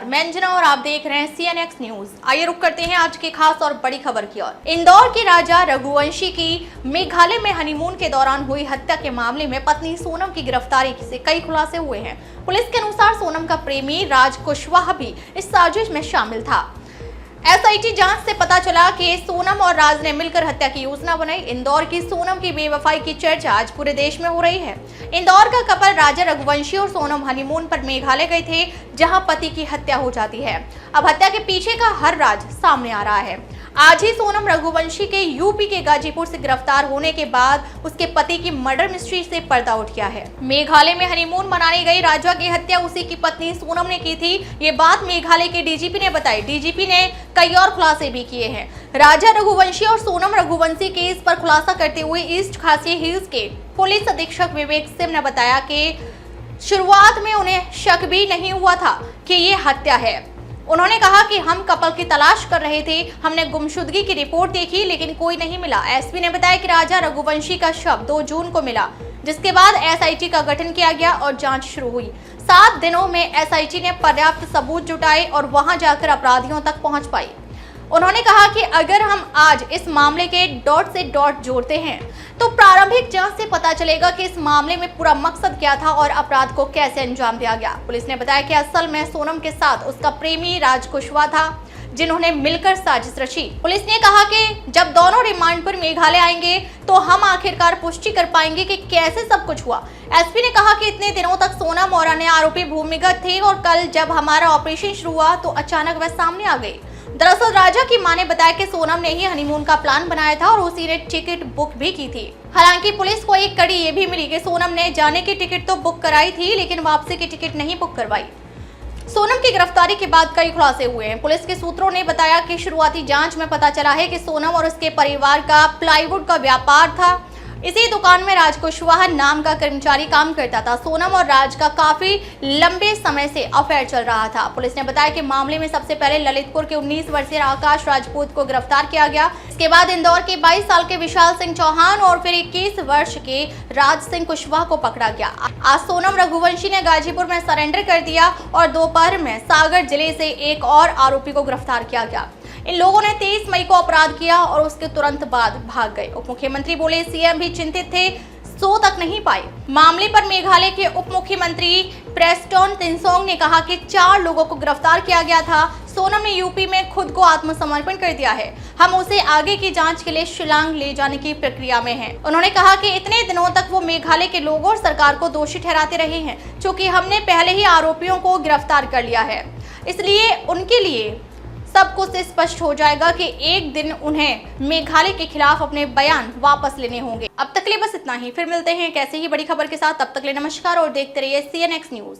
मैं अंजना और आप देख रहे हैं CNX न्यूज। आइए रुक करते हैं आज की खास और बड़ी खबर की ओर। इंदौर के राजा रघुवंशी की मेघालय में हनीमून के दौरान हुई हत्या के मामले में पत्नी सोनम की गिरफ्तारी से कई खुलासे हुए हैं। पुलिस के अनुसार सोनम का प्रेमी राज कुशवाहा भी इस साजिश में शामिल था। SIT जांच से पता चला कि सोनम और राज ने मिलकर हत्या की योजना बनाई। इंदौर की सोनम की बेवफाई की चर्चा आज पूरे देश में हो रही है। इंदौर का कपल राजा रघुवंशी और सोनम हनीमून पर मेघालय गए थे, जहां पति की हत्या हो जाती है। अब हत्या के पीछे का हर राज सामने आ रहा है। आज ही सोनम रघुवंशी के यूपी के गाजीपुर से गिरफ्तार होने के बाद उसके पति की मर्डर मिस्ट्री से पर्दा उठ गया है। मेघालय में हनीमून मनाने गई राजा की हत्या उसी की पत्नी सोनम ने की थी। ये बात मेघालय के DGP ने बताई। DGP ने कई और खुलासे भी किए हैं। राजा रघुवंशी और सोनम रघुवंशी केस पर खुलासा करते हुए ईस्ट खासी हिल्स के पुलिस अधीक्षक विवेक सिंह ने बताया कि शुरुआत में उन्हें शक भी नहीं हुआ था कि ये हत्या है। उन्होंने कहा कि हम कपल की तलाश कर रहे थे, हमने गुमशुदगी की रिपोर्ट देखी लेकिन कोई नहीं मिला। SP ने बताया कि राजा रघुवंशी का शव 2 जून को मिला, जिसके बाद SIT का गठन किया गया और जांच शुरू हुई। 7 दिनों में SIT ने पर्याप्त सबूत जुटाए और वहां जाकर अपराधियों तक पहुंच पाई। उन्होंने कहा कि अगर हम आज इस मामले के डॉट से डॉट जोड़ते हैं तो प्रारंभिक जांच से पता चलेगा कि इस मामले में पूरा मकसद क्या था और अपराध को कैसे अंजाम दिया गया। पुलिस ने बताया कि असल में सोनम के साथ उसका प्रेमी राज कुशवाहा था, जिन्होंने मिलकर साजिश रची। पुलिस ने कहा कि जब दोनों रिमांड पर मेघालय आएंगे तो हम आखिरकार पुष्टि कर पाएंगे कि कैसे सब कुछ हुआ। SP ने कहा कि इतने दिनों तक सोनम और अन्य आरोपी भूमिगत थे और कल जब हमारा ऑपरेशन शुरू हुआ तो अचानक वह सामने आ गई। दरअसल राजा की मां ने बताया कि सोनम ने ही हनीमून का प्लान बनाया था और उसी ने टिकट बुक भी की थी। हालांकि पुलिस को एक कड़ी ये भी मिली कि सोनम ने जाने की टिकट तो बुक कराई थी लेकिन वापसी की टिकट नहीं बुक करवाई। सोनम की गिरफ्तारी के बाद कई खुलासे हुए हैं। पुलिस के सूत्रों ने बताया कि शुरुआती जांच में पता चला है कि सोनम और उसके परिवार का प्लाईवुड का व्यापार था। इसी दुकान में राज कुशवाहा नाम का कर्मचारी काम करता था। सोनम और राज का काफी लंबे समय से अफेयर चल रहा था। पुलिस ने बताया कि मामले में सबसे पहले ललितपुर के 19 वर्षीय आकाश राजपूत को गिरफ्तार किया गया। इसके बाद इंदौर के 22 साल के विशाल सिंह चौहान और फिर 21 वर्ष के राज सिंह कुशवाहा को पकड़ा गया। आज सोनम रघुवंशी ने गाजीपुर में सरेंडर कर दिया और दोपहर में सागर जिले से एक और आरोपी को गिरफ्तार किया गया। इन लोगों ने 23 मई को अपराध किया और उसके तुरंत बाद भाग गए। उप मुख्यमंत्री बोले CM भी चिंतित थे, सो तक नहीं पाए। मामले पर मेघालय के उप मुख्यमंत्री प्रेस्टन तिनसोंग ने कहा कि 4 लोगों को गिरफ्तार किया गया था। सोनम ने यूपी में खुद को आत्मसमर्पण कर दिया है। हम उसे आगे की जांच के लिए शिलांग ले जाने की प्रक्रिया में हैं। उन्होंने कहा कि इतने दिनों तक वो मेघालय के लोगों और सरकार को दोषी ठहराते रहे हैं, क्योंकि हमने पहले ही आरोपियों को गिरफ्तार कर लिया है। इसलिए उनके लिए सब कुछ स्पष्ट हो जाएगा कि एक दिन उन्हें मेघालय के खिलाफ अपने बयान वापस लेने होंगे। अब तक के लिए बस इतना ही। फिर मिलते हैं एक ऐसे ही बड़ी खबर के साथ। तब तक के लिए नमस्कार और देखते रहिए CNX न्यूज।